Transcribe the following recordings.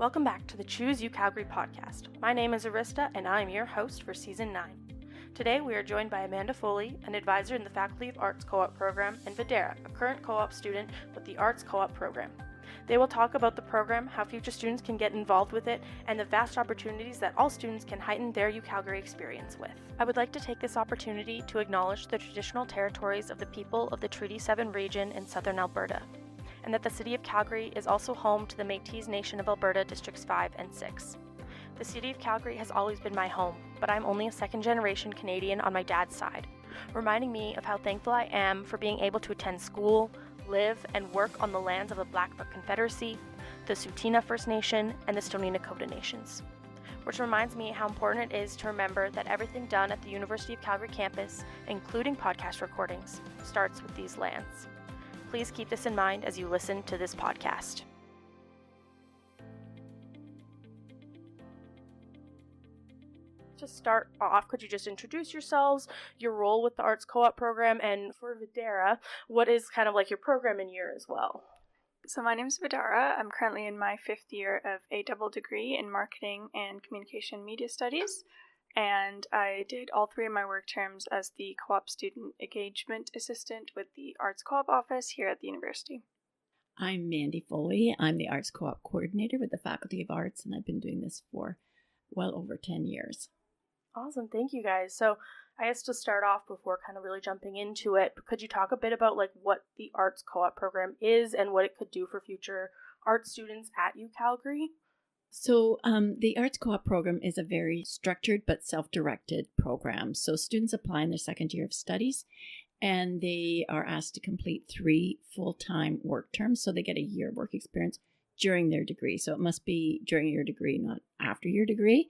Welcome back to the Choose UCalgary Podcast. My name is Arista, and I am your host for Season 9. Today we are joined by Amanda Foley, an advisor in the Faculty of Arts Co-op program, and Vidara, a current co-op student with the Arts Co-op program. They will talk about the program, how future students can get involved with it, and the vast opportunities that all students can heighten their UCalgary experience with. I would like to take this opportunity to acknowledge the traditional territories of the people of the Treaty 7 region in southern Alberta, and that the City of Calgary is also home to the Métis Nation of Alberta Districts 5 and 6. The City of Calgary has always been my home, but I'm only a second-generation Canadian on my dad's side, reminding me of how thankful I am for being able to attend school, live, and work on the lands of the Blackfoot Confederacy, the Tsuut'ina First Nation, and the Stoney Nakoda Nations. Which reminds me how important it is to remember that everything done at the University of Calgary campus, including podcast recordings, starts with these lands. Please keep this in mind as you listen to this podcast. To start off, could you just introduce yourselves, your role with the Arts Co-op program, and for Vidara, what is kind of like your program in year as well? So my name is Vidara. I'm currently in my 5th year of a double degree in Marketing and Communication Media Studies, and I did all 3 of my work terms as the Co-op Student Engagement Assistant with the Arts Co-op office here at the university. I'm Amanda Foley. I'm the Arts Co-op Coordinator with the Faculty of Arts, and I've been doing this for well over 10 years. Awesome. Thank you, guys. So I guess to start off before kind of really jumping into it, could you talk a bit about like what the Arts Co-op program is and what it could do for future art students at UCalgary? So the Arts Co-op program is a very structured but self-directed program. So students apply in their second year of studies, and they are asked to complete 3 full-time work terms. So they get a year of work experience during their degree. So it must be during your degree, not after your degree.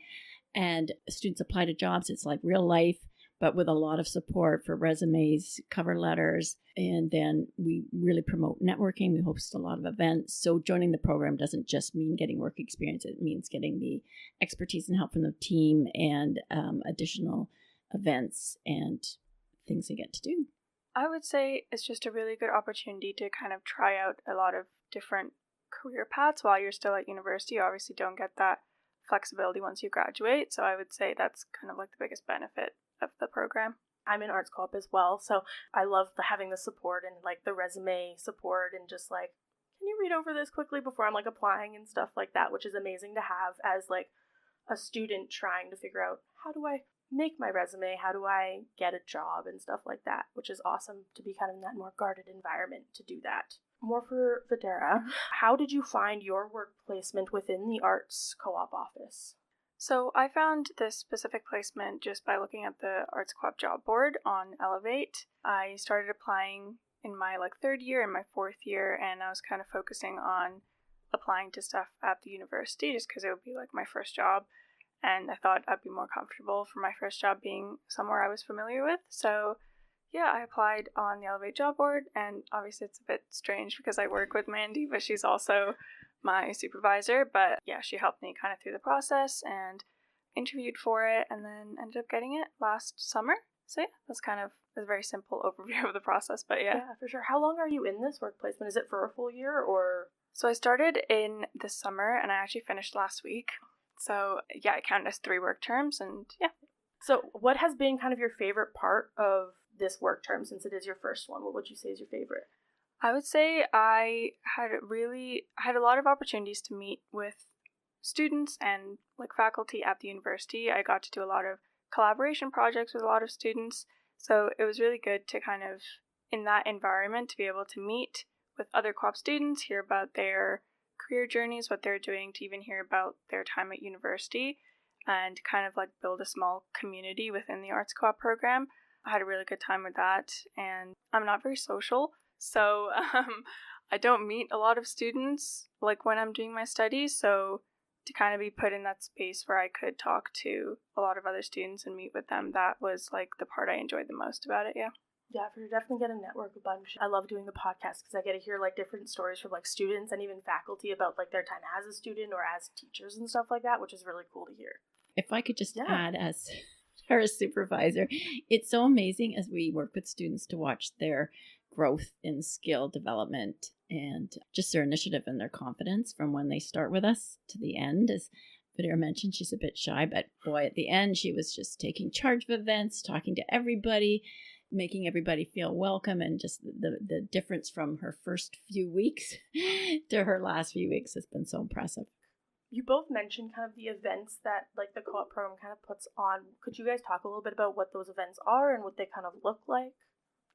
And students apply to jobs. It's like real life, but with a lot of support for resumes, cover letters. And then we really promote networking. We host a lot of events. So joining the program doesn't just mean getting work experience. It means getting the expertise and help from the team and additional events and things they get to do. I would say it's just a really good opportunity to kind of try out a lot of different career paths while you're still at university. You obviously don't get that flexibility once you graduate. So I would say that's kind of like the biggest benefit of the program. I'm in Arts Co-op as well, so I love having the support and like the resume support and just like, can you read over this quickly before I'm like applying and stuff like that, which is amazing to have as like a student trying to figure out how do I make my resume, how do I get a job and stuff like that, which is awesome to be kind of in that more guarded environment to do that. More for Vidara, how did you find your work placement within the Arts Co-op office? So I found this specific placement just by looking at the Arts Co-op job board on Elevate. I started applying in my 3rd year and my 4th year, and I was kind of focusing on applying to stuff at the university just because it would be like my first job, and I thought I'd be more comfortable for my first job being somewhere I was familiar with. So yeah, I applied on the Elevate job board, and obviously it's a bit strange because I work with Mandy, but she's also my supervisor. But yeah, she helped me kind of through the process and interviewed for it, and then ended up getting it last summer. So yeah, that's kind of a very simple overview of the process, but yeah. Yeah, for sure. How long are you in this work placement? Is it for a full year or? So I started in the summer, and I actually finished last week. So yeah, I count as 3 work terms, and yeah. So what has been kind of your favorite part of this work term, since it is your first one? What would you say is your favorite? I would say I had a lot of opportunities to meet with students and like faculty at the university. I got to do a lot of collaboration projects with a lot of students, so it was really good to kind of, in that environment, to be able to meet with other co-op students, hear about their career journeys, what they're doing, to even hear about their time at university, and kind of like build a small community within the Arts Co-op program. I had a really good time with that, and I'm not very social, so I don't meet a lot of students like when I'm doing my studies, so to kind of be put in that space where I could talk to a lot of other students and meet with them, that was like the part I enjoyed the most about it, yeah. Yeah, for sure. Definitely get a network a bunch. I love doing the podcast because I get to hear like different stories from like students and even faculty about like their time as a student or as teachers and stuff like that, which is really cool to hear. If I could just add as our supervisor, it's so amazing as we work with students to watch their growth in skill development and just their initiative and their confidence from when they start with us to the end. As Vidara mentioned, she's a bit shy, but boy, at the end, she was just taking charge of events, talking to everybody, making everybody feel welcome, and just the difference from her first few weeks to her last few weeks has been so impressive. You both mentioned kind of the events that like the co-op program kind of puts on. Could you guys talk a little bit about what those events are and what they kind of look like?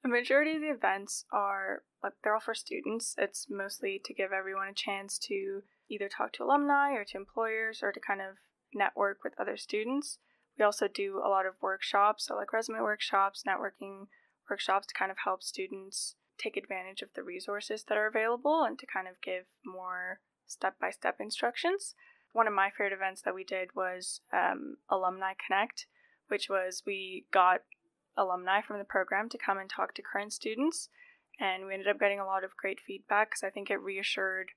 The majority of the events are, like, they're all for students. It's mostly to give everyone a chance to either talk to alumni or to employers or to kind of network with other students. We also do a lot of workshops, so like resume workshops, networking workshops to kind of help students take advantage of the resources that are available and to kind of give more step-by-step instructions. One of my favorite events that we did was Alumni Connect, which was we got alumni from the program to come and talk to current students, and we ended up getting a lot of great feedback because I think it reassured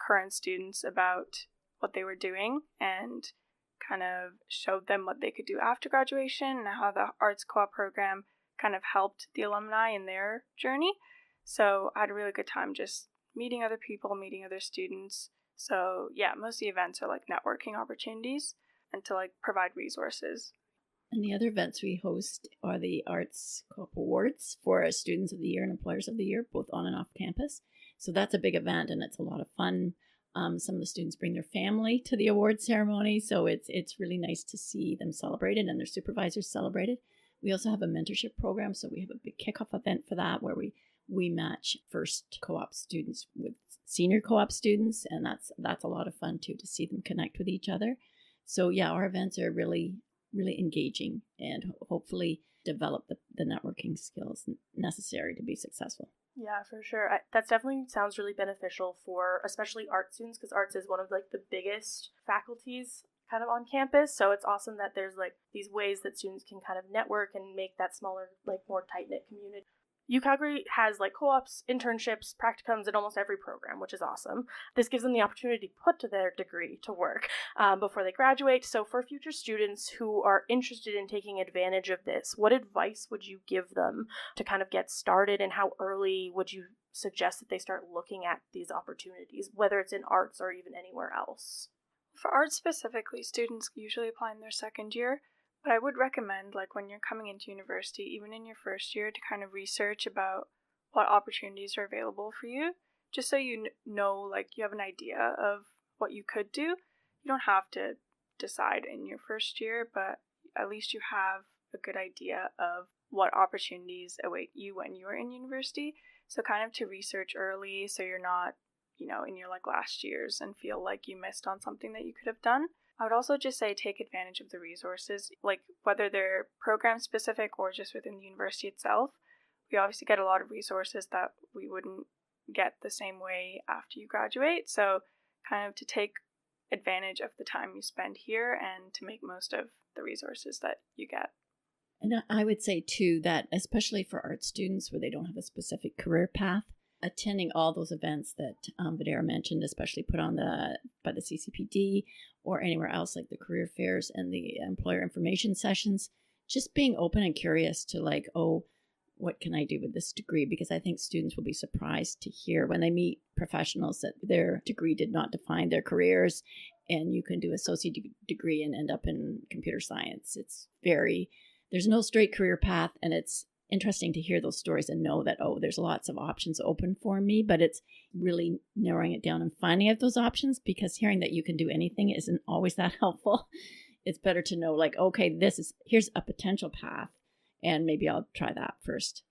current students about what they were doing and kind of showed them what they could do after graduation and how the Arts Co-op program kind of helped the alumni in their journey. So I had a really good time just meeting other people, meeting other students. So yeah, most of the events are like networking opportunities and to like provide resources. And the other events we host are the Arts Co-op Awards for Students of the Year and Employers of the Year, both on and off campus. So that's a big event and it's a lot of fun. Some of the students bring their family to the award ceremony, so it's really nice to see them celebrated and their supervisors celebrated. We also have a mentorship program, so we have a big kickoff event for that where we match first co-op students with senior co-op students, and that's a lot of fun too to see them connect with each other. So yeah, our events are really engaging and hopefully develop the networking skills necessary to be successful. Yeah, for sure. That definitely sounds really beneficial for especially art students, because arts is one of like the biggest faculties kind of on campus. So it's awesome that there's like these ways that students can kind of network and make that smaller, like more tight-knit community. UCalgary has like co-ops, internships, practicums in almost every program, which is awesome. This gives them the opportunity to put to their degree to work before they graduate. So for future students who are interested in taking advantage of this, what advice would you give them to kind of get started, and how early would you suggest that they start looking at these opportunities, whether it's in arts or even anywhere else? For arts specifically, students usually apply in their second year. But I would recommend, like, when you're coming into university, even in your first year, to kind of research about what opportunities are available for you, just so you know, like, you have an idea of what you could do. You don't have to decide in your first year, but at least you have a good idea of what opportunities await you when you are in university. So kind of to research early so you're not, in your, like, last years and feel like you missed on something that you could have done. I would also just say take advantage of the resources, like whether they're program specific or just within the university itself. We obviously get a lot of resources that we wouldn't get the same way after you graduate. So kind of to take advantage of the time you spend here and to make most of the resources that you get. And I would say too that especially for art students where they don't have a specific career path, attending all those events that Vidara mentioned, especially put on by the CCPD or anywhere else like the career fairs and the employer information sessions, just being open and curious to like, oh, what can I do with this degree? Because I think students will be surprised to hear when they meet professionals that their degree did not define their careers, and you can do an associate degree and end up in computer science. There's no straight career path, and it's interesting to hear those stories and know that, oh, there's lots of options open for me, but it's really narrowing it down and finding out those options, because hearing that you can do anything isn't always that helpful. It's better to know like, okay, here's a potential path and maybe I'll try that first.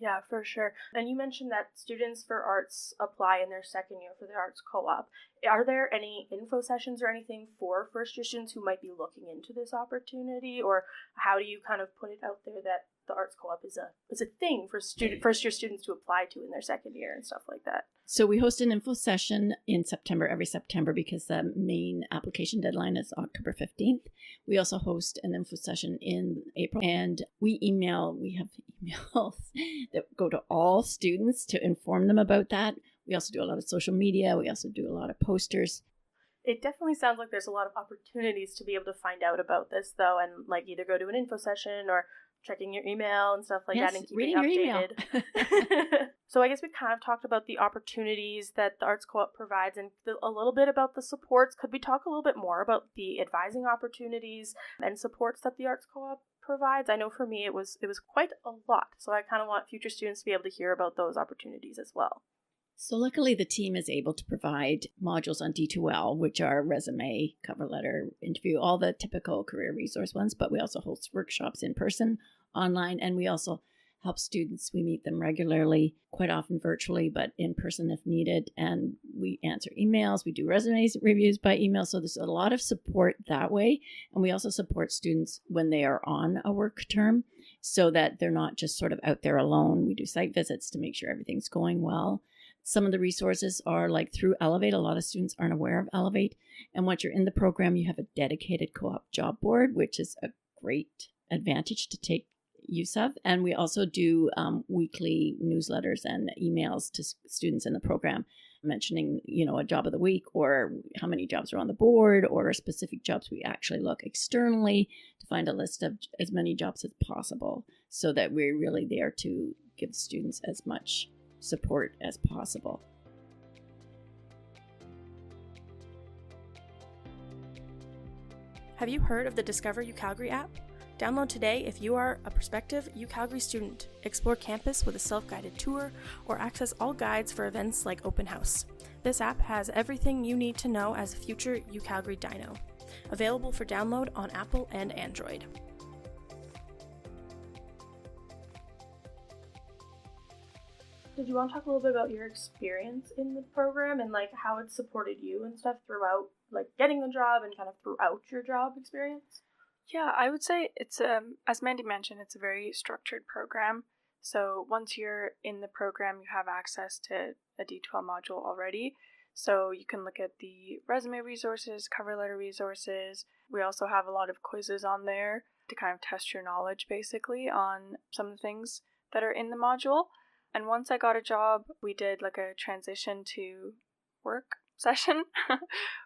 Yeah, for sure. And you mentioned that students for arts apply in their second year for the Arts Co-op. Are there any info sessions or anything for first year students who might be looking into this opportunity, or how do you kind of put it out there that the Arts Co-op is a thing for first year students to apply to in their second year and stuff like that? So we host an info session in September, every September, because the main application deadline is October 15th. We also host an info session in April, and we have emails that go to all students to inform them about that. We also do a lot of social media. We also do a lot of posters. It definitely sounds like there's a lot of opportunities to be able to find out about this, though, and like either go to an info session or checking your email and stuff like yes, that and keeping reading your updated. email. So I guess we kind of talked about the opportunities that the Arts Co-op provides and a little bit about the supports. Could we talk a little bit more about the advising opportunities and supports that the Arts Co-op provides? I know for me it was quite a lot, so I kind of want future students to be able to hear about those opportunities as well. So luckily the team is able to provide modules on D2L, which are resume, cover letter, interview, all the typical career resource ones, but we also host workshops in person, online, and we also help students. We meet them regularly, quite often virtually, but in person if needed, and we answer emails, we do resumes reviews by email, so there's a lot of support that way, and we also support students when they are on a work term so that they're not just sort of out there alone. We do site visits to make sure everything's going well. Some of the resources are like through Elevate. A lot of students aren't aware of Elevate. And once you're in the program, you have a dedicated co-op job board, which is a great advantage to take use of. And we also do weekly newsletters and emails to students in the program mentioning, a job of the week or how many jobs are on the board or specific jobs. We actually look externally to find a list of as many jobs as possible so that we're really there to give students as much support as possible. Have you heard of the Discover UCalgary app? Download today if you are a prospective UCalgary student. Explore campus with a self-guided tour or access all guides for events like open house. This app has everything you need to know as a future UCalgary Dino. Available for download on Apple and Android. Did you want to talk a little bit about your experience in the program and like how it supported you and stuff throughout, like getting the job and kind of throughout your job experience? Yeah, I would say it's, as Mandy mentioned, it's a very structured program. So once you're in the program, you have access to a D12 module already. So you can look at the resume resources, cover letter resources. We also have a lot of quizzes on there to kind of test your knowledge basically on some of the things that are in the module. And once I got a job, we did like a transition to work session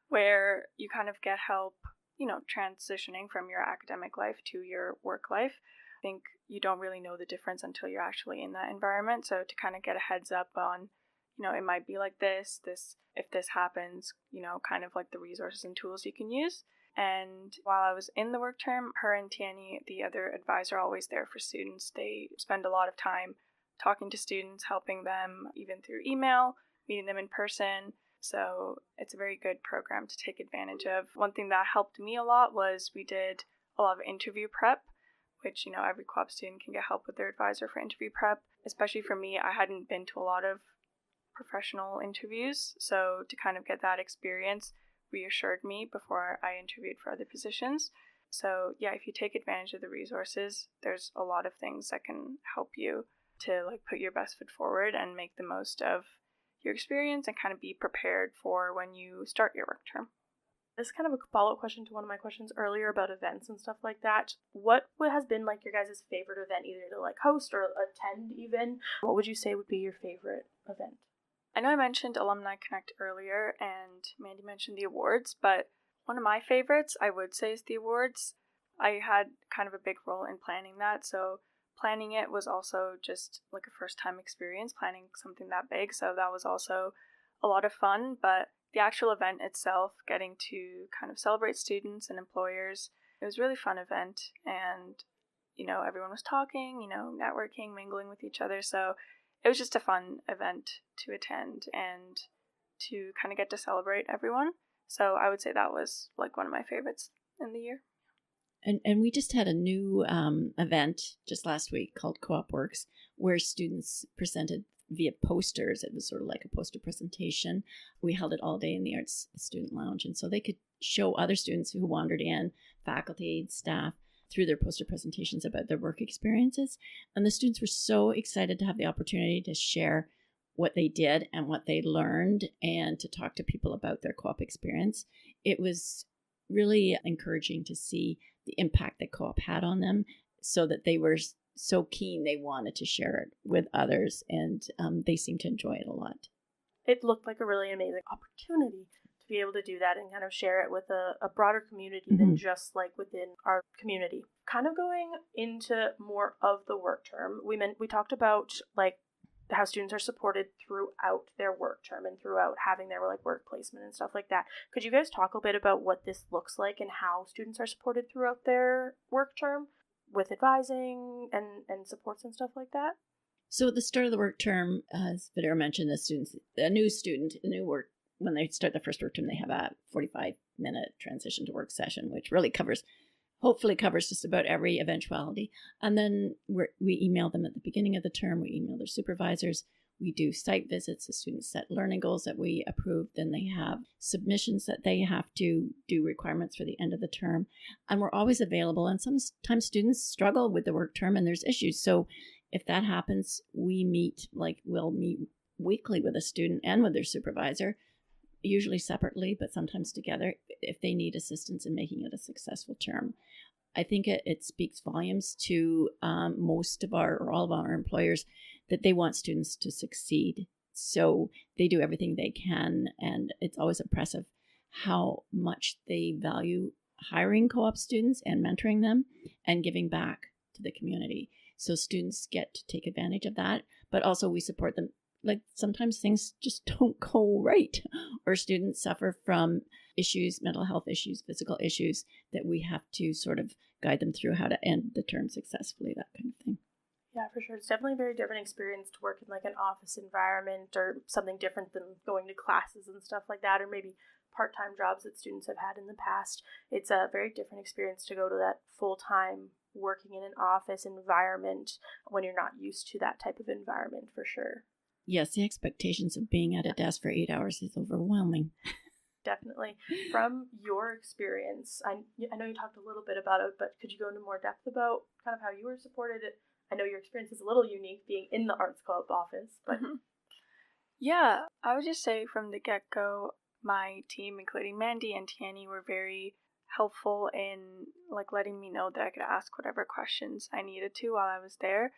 where you kind of get help, transitioning from your academic life to your work life. I think you don't really know the difference until you're actually in that environment. So to kind of get a heads up on, it might be like this, if this happens, kind of like the resources and tools you can use. And while I was in the work term, her and Tiani, the other advisor, are always there for students. They spend a lot of time talking to students, helping them even through email, meeting them in person. So it's a very good program to take advantage of. One thing that helped me a lot was we did a lot of interview prep, which, every co-op student can get help with their advisor for interview prep. Especially for me, I hadn't been to a lot of professional interviews, so to kind of get that experience reassured me before I interviewed for other positions. So yeah, if you take advantage of the resources, there's a lot of things that can help you to like put your best foot forward and make the most of your experience and kind of be prepared for when you start your work term. This is kind of a follow-up question to one of my questions earlier about events and stuff like that. What has been like your guys' favorite event, either to like host or attend even? What would you say would be your favorite event? I know I mentioned Alumni Connect earlier and Mandy mentioned the awards, but one of my favorites I would say is the awards. I had kind of a big role in planning that, so planning it was also just like a first-time experience, planning something that big, so that was also a lot of fun. But the actual event itself, getting to kind of celebrate students and employers, it was a really fun event, and everyone was talking, networking, mingling with each other, so it was just a fun event to attend and to kind of get to celebrate everyone. So I would say that was like one of my favorites in the year. And we just had a new event just last week called Co-op Works, where students presented via posters. It was sort of like a poster presentation. We held it all day in the Arts Student Lounge, and so they could show other students who wandered in, faculty, staff, through their poster presentations about their work experiences. And the students were so excited to have the opportunity to share what they did and what they learned and to talk to people about their co-op experience. It was really encouraging to see the impact that co-op had on them, so that they were so keen they wanted to share it with others, and they seemed to enjoy it a lot. It looked like a really amazing opportunity to be able to do that and kind of share it with a broader community than just like within our community kind of going into more of the work term, we talked about like how students are supported throughout their work term and throughout having their like work placement and stuff like that. Could you guys talk a bit about what this looks like and how students are supported throughout their work term with advising and supports and stuff like that? So at the start of the work term, as Vidara mentioned, a new work, when they start the first work term, they have a 45-minute transition to work session, which really hopefully covers just about every eventuality. And then we email them at the beginning of the term. We email their supervisors. We do site visits. The students set learning goals that we approve. Then they have submissions that they have to do, requirements for the end of the term. And we're always available. And sometimes students struggle with the work term and there's issues. So if that happens, we'll meet weekly with a student and with their supervisor, usually separately, but sometimes together, if they need assistance in making it a successful term. I think it speaks volumes to most of all of our employers that they want students to succeed. So they do everything they can, and it's always impressive how much they value hiring co-op students and mentoring them and giving back to the community. So students get to take advantage of that, but also we support them. Like sometimes things just don't go right, or students suffer from issues, mental health issues, physical issues that we have to sort of guide them through how to end the term successfully, that kind of thing. Yeah, for sure. It's definitely a very different experience to work in like an office environment or something different than going to classes and stuff like that, or maybe part-time jobs that students have had in the past. It's a very different experience to go to that full-time working in an office environment when you're not used to that type of environment, for sure. Yes, the expectations of being at a desk for 8 hours is overwhelming. Definitely. From your experience, I know you talked a little bit about it, but could you go into more depth about kind of how you were supported? I know your experience is a little unique being in the Arts Co-op office, but... Yeah, I would just say from the get-go, my team, including Mandy and Tiani, were very helpful in like letting me know that I could ask whatever questions I needed to while I was there.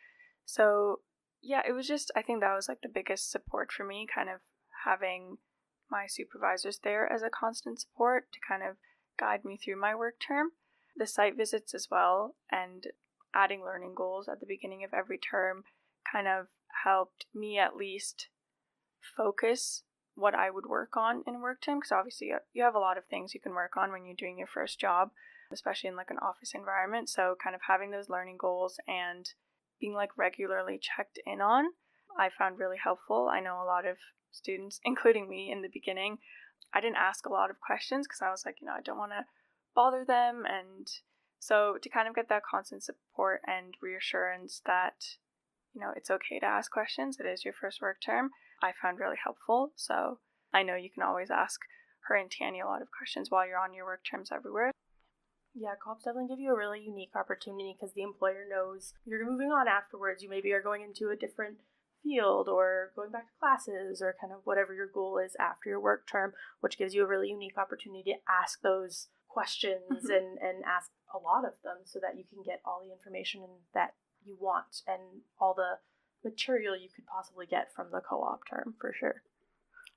So yeah, it was just, I think that was like the biggest support for me, kind of having my supervisors there as a constant support to kind of guide me through my work term. The site visits as well, and adding learning goals at the beginning of every term kind of helped me at least focus what I would work on in work term, because obviously you have a lot of things you can work on when you're doing your first job, especially in like an office environment. So kind of having those learning goals and being like regularly checked in on, I found really helpful. I know a lot of students, including me in the beginning, I didn't ask a lot of questions because I was like, I don't want to bother them. And so to kind of get that constant support and reassurance that, it's okay to ask questions, it is your first work term, I found really helpful. So I know you can always ask her and Tiani a lot of questions while you're on your work terms everywhere. Yeah, co-ops definitely give you a really unique opportunity because the employer knows you're moving on afterwards. You maybe are going into a different field or going back to classes or kind of whatever your goal is after your work term, which gives you a really unique opportunity to ask those questions and ask a lot of them so that you can get all the information that you want and all the material you could possibly get from the co-op term, for sure.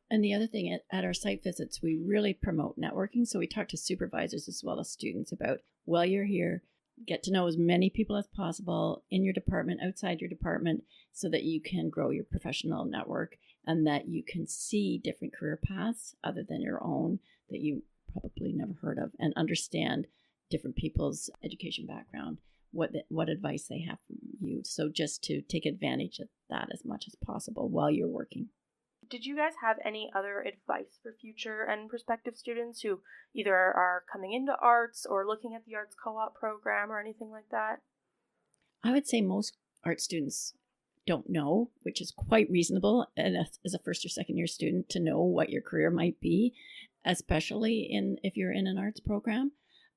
And the other thing, at our site visits, we really promote networking. So we talk to supervisors as well as students about, while you're here, get to know as many people as possible in your department, outside your department, so that you can grow your professional network and that you can see different career paths other than your own that you probably never heard of, and understand different people's education background, what advice they have from you. So just to take advantage of that as much as possible while you're working. Did you guys have any other advice for future and prospective students who either are coming into arts or looking at the arts co-op program or anything like that? I would say most art students don't know, which is quite reasonable, and as a first or second year student, to know what your career might be, especially if you're in an arts program.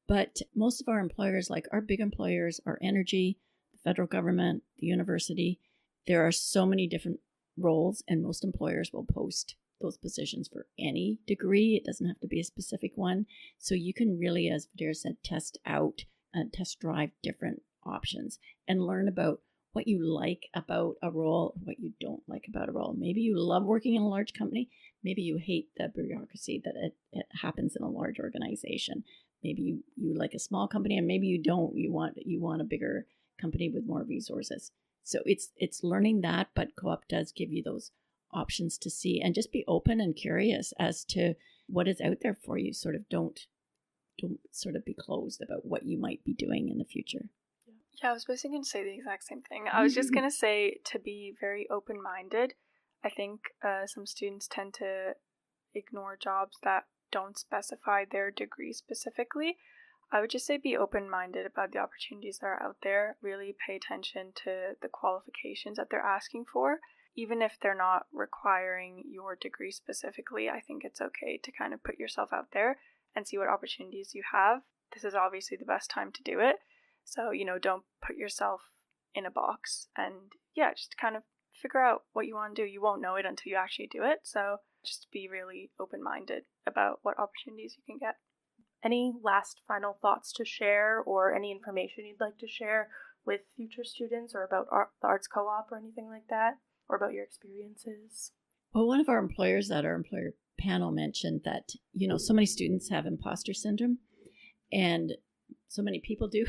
But most of our employers, like our big employers, are energy, the federal government, the university. There are so many different roles, and most employers will post those positions for any degree. It doesn't have to be a specific one. So you can really, as Vidara said, test drive different options and learn about what you like about a role, what you don't like about a role. Maybe you love working in a large company. Maybe you hate the bureaucracy that it happens in a large organization. maybe you like a small company, and maybe you don't. You want a bigger company with more resources. So it's learning that, but co-op does give you those options to see, and just be open and curious as to what is out there for you. Sort of don't sort of be closed about what you might be doing in the future. Yeah, I was basically going to say the exact same thing. I was just going to say to be very open-minded. I think some students tend to ignore jobs that don't specify their degree specifically. I would just say be open-minded about the opportunities that are out there. Really pay attention to the qualifications that they're asking for. Even if they're not requiring your degree specifically, I think it's okay to kind of put yourself out there and see what opportunities you have. This is obviously the best time to do it. So, don't put yourself in a box, and just kind of figure out what you want to do. You won't know it until you actually do it. So just be really open-minded about what opportunities you can get. Any last final thoughts to share, or any information you'd like to share with future students, or about the Arts Co-op or anything like that, or about your experiences? Well, one of our employers at our employer panel mentioned that, so many students have imposter syndrome, and so many people do.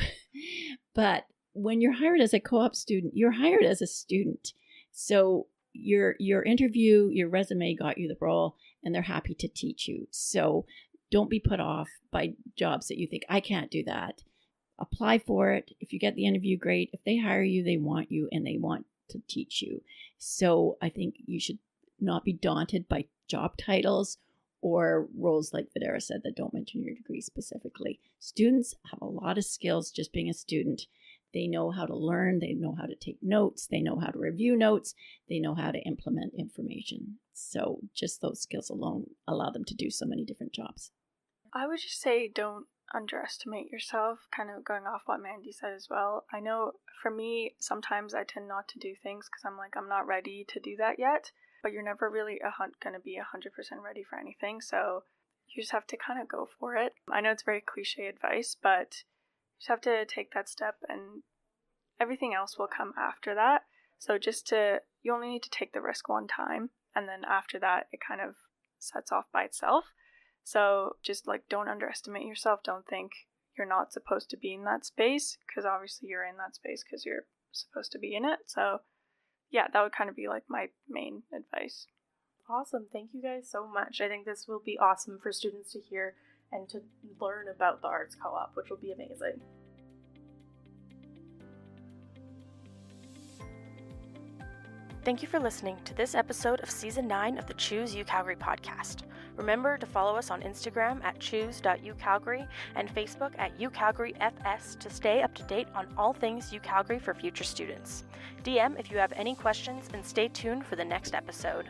But when you're hired as a co-op student, you're hired as a student. So your interview, your resume got you the role, and they're happy to teach you. So don't be put off by jobs that you think, I can't do that. Apply for it. If you get the interview, great. If they hire you, they want you and they want to teach you. So I think you should not be daunted by job titles or roles like Vidara said that don't mention your degree specifically. Students have a lot of skills just being a student. They know how to learn, they know how to take notes, they know how to review notes, they know how to implement information. So just those skills alone allow them to do so many different jobs. I would just say don't underestimate yourself, kind of going off what Mandy said as well. I know for me, sometimes I tend not to do things because I'm not ready to do that yet. But you're never really going to be 100% ready for anything, so you just have to kind of go for it. I know it's very cliche advice, but you just have to take that step, and everything else will come after that. So you only need to take the risk one time, and then after that, it kind of sets off by itself. So just don't underestimate yourself. Don't think you're not supposed to be in that space, because obviously you're in that space because you're supposed to be in it. So that would kind of be my main advice. Awesome. Thank you guys so much. I think this will be awesome for students to hear and to learn about the Arts Co-op, which will be amazing. Thank you for listening to this episode of Season 9 of the Choose UCalgary podcast. Remember to follow us on Instagram at choose.ucalgary and Facebook at UCalgaryFS to stay up to date on all things UCalgary for future students. DM if you have any questions, and stay tuned for the next episode.